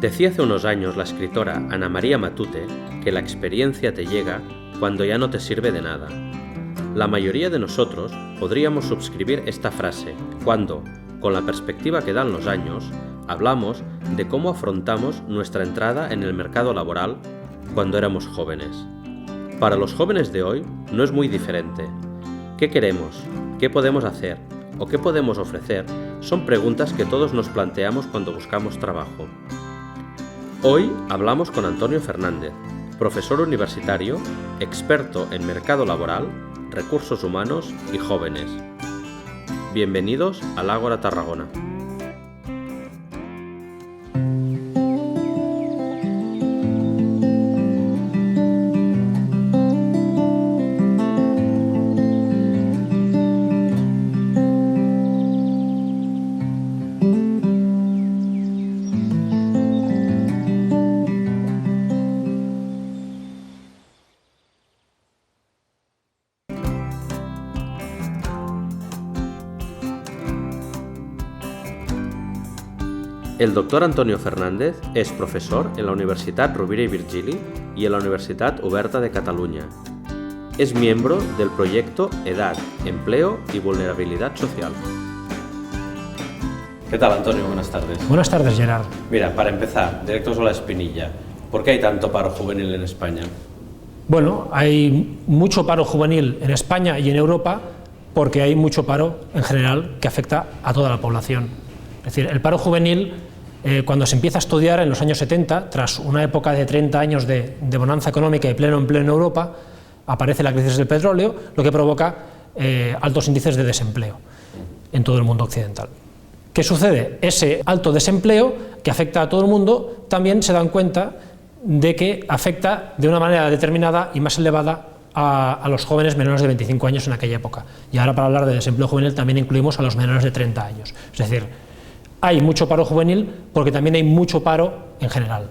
Decía hace unos años la escritora Ana María Matute que la experiencia te llega cuando ya no te sirve de nada. La mayoría de nosotros podríamos suscribir esta frase cuando, con la perspectiva que dan los años, hablamos de cómo afrontamos nuestra entrada en el mercado laboral cuando éramos jóvenes. Para los jóvenes de hoy no es muy diferente. ¿Qué queremos? ¿Qué podemos hacer? ¿O qué podemos ofrecer? Son preguntas que todos nos planteamos cuando buscamos trabajo. Hoy hablamos con Antonio Fernández, profesor universitario, experto en mercado laboral, recursos humanos y jóvenes. Bienvenidos al Ágora Tarragona. El doctor Antonio Fernández és professor en la Universitat Rovira i Virgili y en la Universitat Oberta de Cataluña. Es miembro del proyecto Edad, Empleo y Vulnerabilidad Social. ¿Qué tal, Antonio? Buenas tardes. Buenas tardes, Gerard. Mira, para empezar, directos a la espinilla. ¿Por qué hay tanto paro juvenil en España? Bueno, hay mucho paro juvenil en España y en Europa porque hay mucho paro en general que afecta a toda la población. Es decir, el paro juvenil, cuando se empieza a estudiar en los años 70, tras una época de 30 años de bonanza económica y pleno empleo en Europa, aparece la crisis del petróleo, lo que provoca altos índices de desempleo en todo el mundo occidental. ¿Qué sucede? Ese alto desempleo que afecta a todo el mundo, también se dan cuenta de que afecta de una manera determinada y más elevada a los jóvenes menores de 25 años en aquella época. Y ahora, para hablar de desempleo juvenil, también incluimos a los menores de 30 años. Es decir, hay mucho paro juvenil porque también hay mucho paro en general.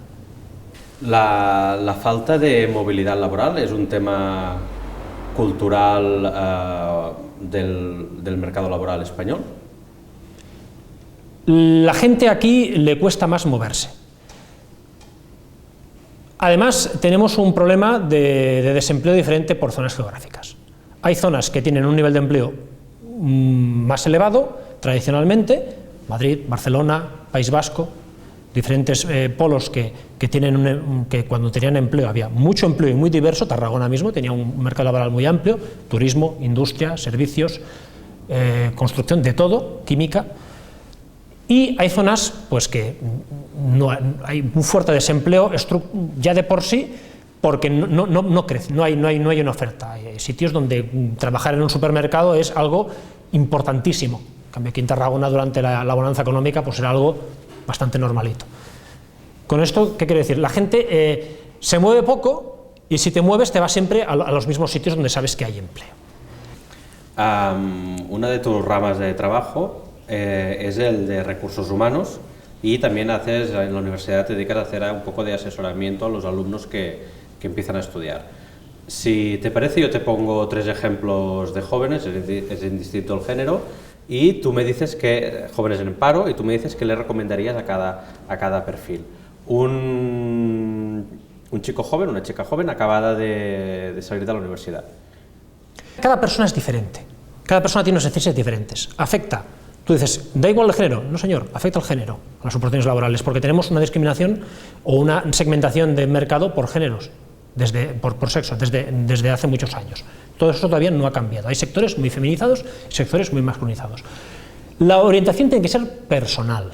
La falta de movilidad laboral es un tema cultural del mercado laboral español. La gente aquí le cuesta más moverse. Además, tenemos un problema de desempleo diferente por zonas geográficas. Hay zonas que tienen un nivel de empleo más elevado, tradicionalmente, Madrid, Barcelona, País Vasco, diferentes polos que cuando tenían empleo había mucho empleo y muy diverso. Tarragona mismo tenía un mercado laboral muy amplio, turismo, industria, servicios, construcción, de todo, química. Y hay zonas pues, que no hay un fuerte desempleo ya de por sí, porque no crece, no hay una oferta. Hay sitios donde trabajar en un supermercado es algo importantísimo. En cambio, aquí en Tarragona, durante la bonanza económica, pues era algo bastante normalito. Con esto, ¿qué quiere decir? La gente se mueve poco y si te mueves te vas siempre a los mismos sitios donde sabes que hay empleo. Una de tus ramas de trabajo es el de recursos humanos y también en la universidad te dedicas a hacer un poco de asesoramiento a los alumnos que empiezan a estudiar. Si te parece, yo te pongo 3 ejemplos de jóvenes, es indistinto el género, y tú me dices que, jóvenes en paro, y tú me dices qué le recomendarías a cada perfil. Un chico joven, una chica joven acabada de salir de la universidad. Cada persona es diferente, cada persona tiene unas necesidades diferentes. Afecta, tú dices, da igual el género. No, señor, afecta al género, a las oportunidades laborales, porque tenemos una discriminación o una segmentación de mercado por géneros, por sexo, desde hace muchos años. Todo eso todavía no ha cambiado. Hay sectores muy feminizados y sectores muy masculinizados. La orientación tiene que ser personal,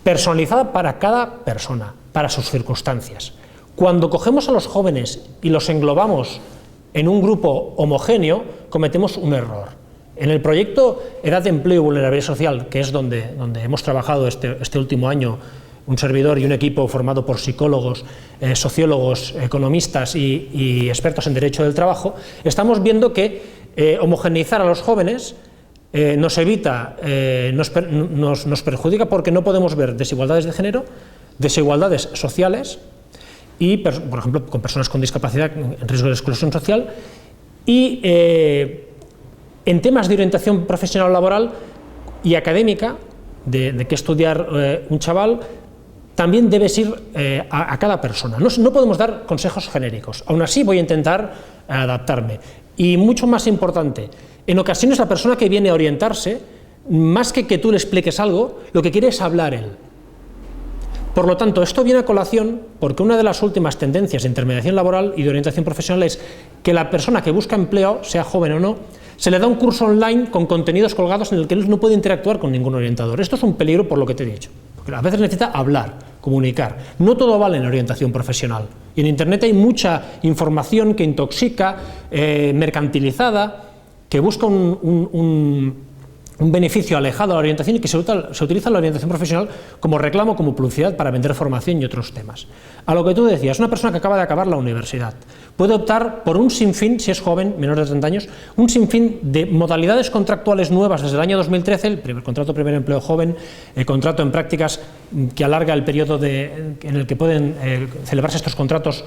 personalizada para cada persona, para sus circunstancias. Cuando cogemos a los jóvenes y los englobamos en un grupo homogéneo, cometemos un error. En el proyecto Edad, Empleo y Vulnerabilidad Social, que es donde hemos trabajado este último año, un servidor y un equipo formado por psicólogos, sociólogos, economistas y expertos en derecho del trabajo, estamos viendo que homogeneizar a los jóvenes nos perjudica porque no podemos ver desigualdades de género, desigualdades sociales y, por ejemplo, con personas con discapacidad en riesgo de exclusión social y en temas de orientación profesional laboral y académica, de qué estudiar un chaval, también debes ir a cada persona. No podemos dar consejos genéricos. Aún así voy a intentar adaptarme. Y mucho más importante, en ocasiones la persona que viene a orientarse, más que tú le expliques algo, lo que quiere es hablar él. Por lo tanto, esto viene a colación porque una de las últimas tendencias de intermediación laboral y de orientación profesional es que la persona que busca empleo, sea joven o no, se le da un curso online con contenidos colgados en el que él no puede interactuar con ningún orientador. Esto es un peligro por lo que te he dicho. Porque a veces necesita hablar, comunicar. No todo vale en la orientación profesional. Y en Internet hay mucha información que intoxica, mercantilizada, que busca un beneficio alejado a la orientación y que se utiliza la orientación profesional como reclamo, como publicidad para vender formación y otros temas. A lo que tú decías, una persona que acaba de acabar la universidad puede optar por un sinfín, si es joven, menor de 30 años, un sinfín de modalidades contractuales nuevas desde el año 2013, el primer contrato primer empleo joven, el contrato en prácticas que alarga el periodo en el que pueden celebrarse estos contratos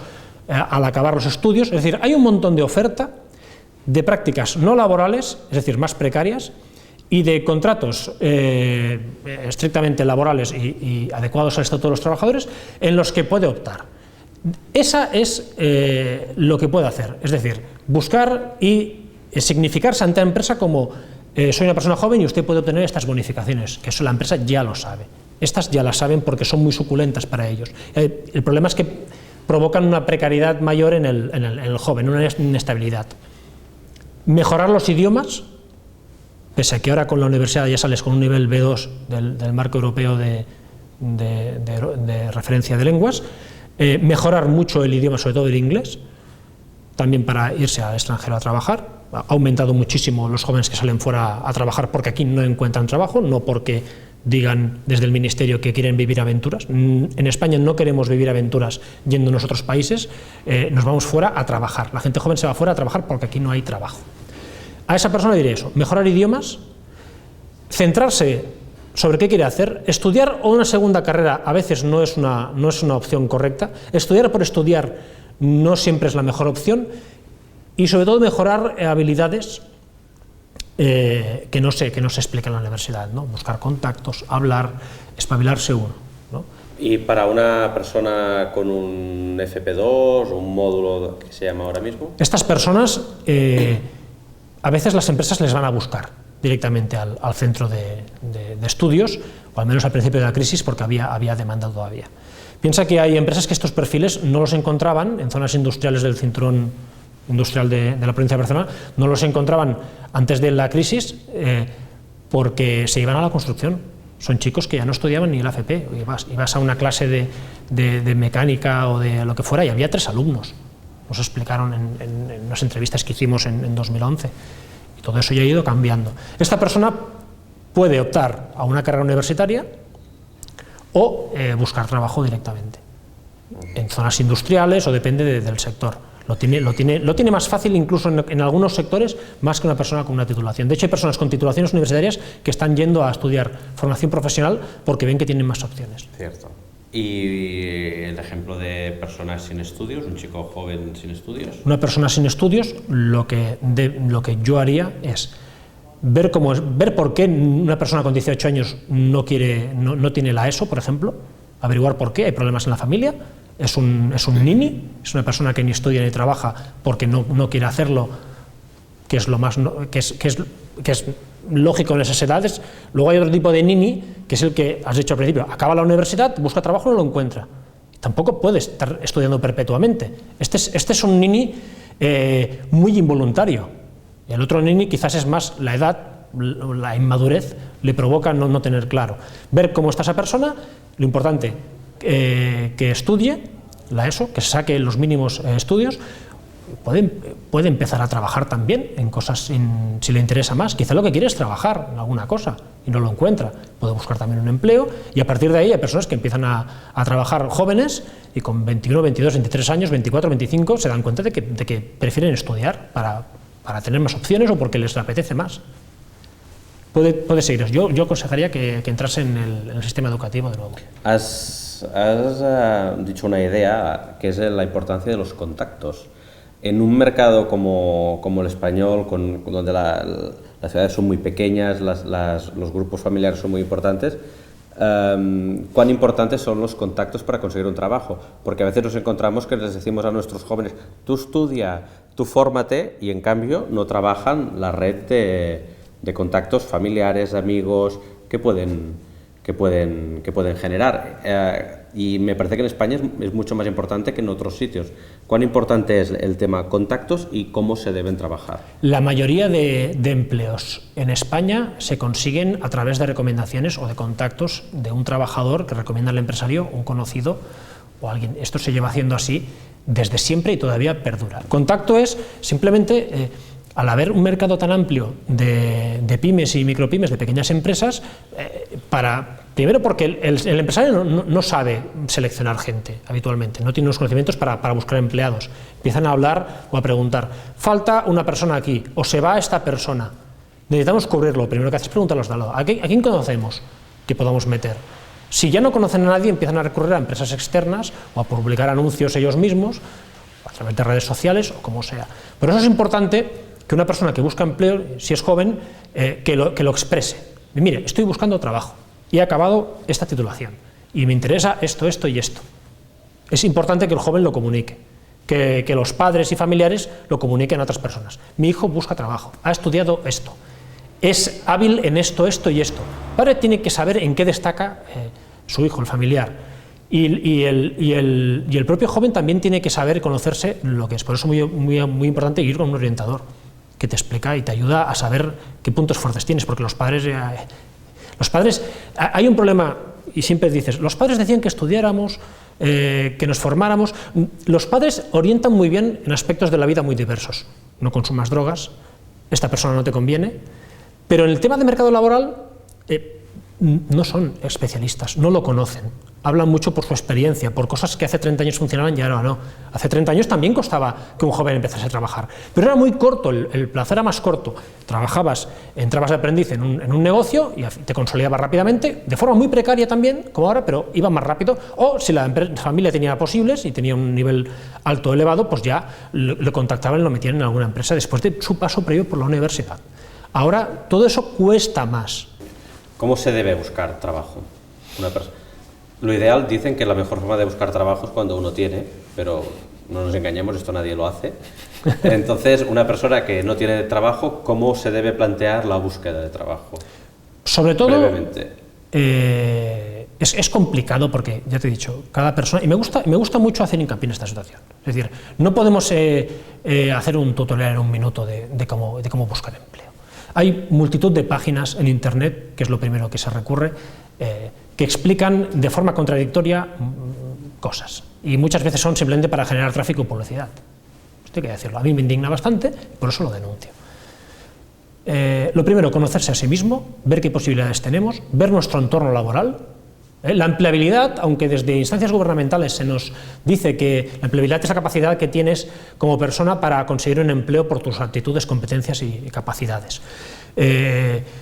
al acabar los estudios. Es decir, hay un montón de oferta de prácticas no laborales, es decir, más precarias, y de contratos estrictamente laborales y adecuados al estatuto de los trabajadores en los que puede optar. Esa es lo que puede hacer, es decir, buscar y significarse ante la empresa como soy una persona joven y usted puede obtener estas bonificaciones, que eso la empresa ya lo sabe. Estas ya las saben porque son muy suculentas para ellos. El problema es que provocan una precariedad mayor en el joven, una inestabilidad. Mejorar los idiomas, pese a que ahora con la universidad ya sales con un nivel B2 del marco europeo de referencia de lenguas, mejorar mucho el idioma, sobre todo el inglés, también para irse al extranjero a trabajar. Ha aumentado muchísimo los jóvenes que salen fuera a trabajar porque aquí no encuentran trabajo, no porque digan desde el ministerio que quieren vivir aventuras. En España no queremos vivir aventuras yendo a otros países, nos vamos fuera a trabajar. La gente joven se va fuera a trabajar porque aquí no hay trabajo. A esa persona diré eso, mejorar idiomas, centrarse sobre qué quiere hacer, estudiar o una segunda carrera a veces no es una opción correcta, estudiar por estudiar no siempre es la mejor opción y sobre todo mejorar habilidades que no se explican en la universidad, ¿no? Buscar contactos, hablar, espabilarse uno, ¿no? Y para una persona con un FP2 o un módulo que se llama ahora mismo. Estas personas a veces las empresas les van a buscar directamente al centro de estudios, o al menos al principio de la crisis, porque había demanda todavía. Piensa que hay empresas que estos perfiles no los encontraban en zonas industriales del cinturón industrial de la provincia de Barcelona, no los encontraban antes de la crisis porque se iban a la construcción. Son chicos que ya no estudiaban ni el AFP, ibas a una clase de mecánica o de lo que fuera y había 3 alumnos. Nos explicaron en unas entrevistas que hicimos en 2011 y todo eso ya ha ido cambiando. Esta persona puede optar a una carrera universitaria o buscar trabajo directamente en zonas industriales o depende del sector. Lo tiene más fácil incluso en algunos sectores más que una persona con una titulación. De hecho hay personas con titulaciones universitarias que están yendo a estudiar formación profesional porque ven que tienen más opciones. Cierto. Y el ejemplo de personas sin estudios, un chico joven sin estudios. Una persona sin estudios, lo que yo haría es ver por qué una persona con 18 años no tiene la ESO, por ejemplo, averiguar por qué, hay problemas en la familia, es un nini, es una persona que ni estudia ni trabaja porque no quiere hacerlo, que es lógico en esas edades. Luego hay otro tipo de nini, que es el que has dicho al principio, acaba la universidad, busca trabajo y no lo encuentra. Tampoco puede estar estudiando perpetuamente. Este es un nini muy involuntario. Y el otro nini quizás es más la edad, la inmadurez, le provoca no tener claro. Ver cómo está esa persona, lo importante, que estudie la ESO, que se saque los mínimos estudios. Puede empezar a trabajar también en cosas si le interesa más. Quizá lo que quiere es trabajar en alguna cosa y no lo encuentra. Puede buscar también un empleo y a partir de ahí hay personas que empiezan a trabajar jóvenes y con 21, 22, 23 años, 24, 25 se dan cuenta de que prefieren estudiar para tener más opciones o porque les apetece más. Puede seguir. Yo aconsejaría que entrase en el sistema educativo de nuevo. Has dicho una idea que es la importancia de los contactos. En un mercado como el español, donde las ciudades son muy pequeñas, los grupos familiares son muy importantes, cuán importantes son los contactos para conseguir un trabajo, porque a veces nos encontramos que les decimos a nuestros jóvenes, tú estudia, tú fórmate, y en cambio no trabajan la red de contactos familiares, amigos, que pueden generar. Y me parece que en España es mucho más importante que en otros sitios. ¿Cuán importante es el tema contactos y cómo se deben trabajar? La mayoría de empleos en España se consiguen a través de recomendaciones o de contactos de un trabajador que recomienda al empresario, un conocido o alguien. Esto se lleva haciendo así desde siempre y todavía perdura. Contacto es simplemente, al haber un mercado tan amplio de pymes y micropymes, de pequeñas empresas, primero porque el empresario no sabe seleccionar gente habitualmente, no tiene los conocimientos para buscar empleados. Empiezan a hablar o a preguntar, falta una persona aquí, o se va esta persona, necesitamos cubrirlo. Lo primero que haces es preguntar a los de al lado, ¿a quién conocemos que podamos meter? Si ya no conocen a nadie, empiezan a recurrir a empresas externas o a publicar anuncios ellos mismos, a través de redes sociales o como sea. Por eso es importante que una persona que busca empleo, si es joven, que lo exprese. Y mire, estoy buscando trabajo y he acabado esta titulación y me interesa esto, esto y esto. Es importante que el joven lo comunique, que los padres y familiares lo comuniquen a otras personas. Mi hijo busca trabajo, ha estudiado esto, es hábil en esto, esto y esto. El padre tiene que saber en qué destaca su hijo, el familiar. Y el propio joven también tiene que saber conocerse lo que es. Por eso es muy importante ir con un orientador que te explica y te ayuda a saber qué puntos fuertes tienes, porque los padres, hay un problema, y siempre dices, los padres decían que estudiáramos, que nos formáramos. Los padres orientan muy bien en aspectos de la vida muy diversos. No consumas drogas, esta persona no te conviene, pero en el tema de mercado laboral no son especialistas, no lo conocen. Hablan mucho por su experiencia, por cosas que hace 30 años funcionaban y ahora no. Hace 30 años también costaba que un joven empezase a trabajar, pero era muy corto, el plazo era más corto. Entrabas de aprendiz en un negocio y te consolidabas rápidamente, de forma muy precaria también, como ahora, pero iba más rápido. O si la familia tenía posibles y tenía un nivel alto elevado, pues ya le contactaban y lo metían en alguna empresa después de su paso previo por la universidad. Ahora todo eso cuesta más. ¿Cómo se debe buscar trabajo? Lo ideal, dicen que la mejor forma de buscar trabajo es cuando uno tiene, pero no nos engañemos, esto nadie lo hace. Entonces, una persona que no tiene trabajo, ¿cómo se debe plantear la búsqueda de trabajo? Sobre todo, brevemente. Es complicado porque, ya te he dicho, cada persona, y me gusta mucho hacer hincapié en esta situación. Es decir, no podemos hacer un tutorial en un minuto de cómo buscar empleo. Hay multitud de páginas en Internet, que es lo primero que se recurre, que explican de forma contradictoria cosas. Y muchas veces son simplemente para generar tráfico y publicidad. Esto hay que decirlo. A mí me indigna bastante, por eso lo denuncio. Lo primero, conocerse a sí mismo, ver qué posibilidades tenemos, ver nuestro entorno laboral. La empleabilidad, aunque desde instancias gubernamentales se nos dice que la empleabilidad es la capacidad que tienes como persona para conseguir un empleo por tus aptitudes, competencias y capacidades.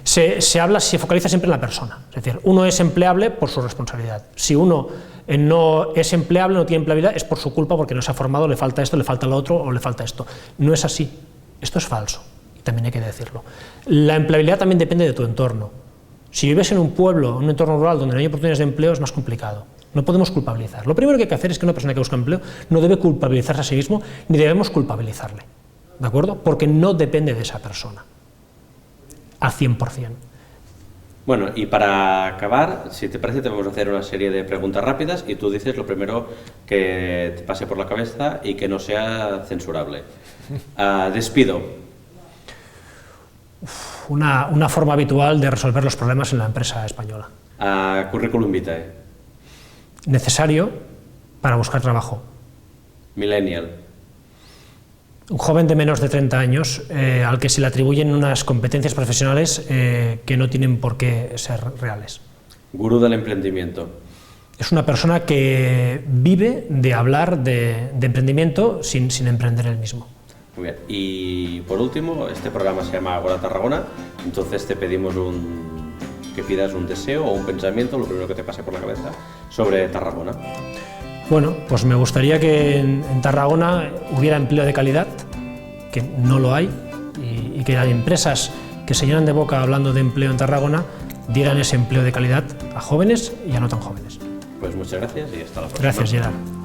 Se focaliza siempre en la persona, es decir, uno es empleable por su responsabilidad. Si uno no es empleable, no tiene empleabilidad, es por su culpa, porque no se ha formado, le falta esto, le falta lo otro o le falta esto. No es así, esto es falso, y también hay que decirlo. La empleabilidad también depende de tu entorno. Si vives en un pueblo, en un entorno rural donde no hay oportunidades de empleo, es más complicado. No podemos culpabilizar. Lo primero que hay que hacer es que una persona que busca empleo no debe culpabilizarse a sí mismo, ni debemos culpabilizarle, ¿de acuerdo? Porque no depende de esa persona, al 100%. Bueno, y para acabar, si te parece, te vamos a hacer una serie de preguntas rápidas y tú dices lo primero que te pase por la cabeza y que no sea censurable. Despido. Una forma habitual de resolver los problemas en la empresa española. Currículum vitae. Necesario para buscar trabajo. Millennial. Un joven de menos de 30 años al que se le atribuyen unas competencias profesionales que no tienen por qué ser reales. Gurú del emprendimiento. Es una persona que vive de hablar de emprendimiento sin emprender él mismo. Muy bien. Y por último, este programa se llama Agora Tarragona, entonces te pedimos que pidas un deseo o un pensamiento, lo primero que te pase por la cabeza, sobre Tarragona. Bueno, pues me gustaría que en Tarragona hubiera empleo de calidad, que no lo hay, y que las empresas que se llenan de boca hablando de empleo en Tarragona dieran ese empleo de calidad a jóvenes y a no tan jóvenes. Pues muchas gracias y hasta la próxima. Gracias, Gerard.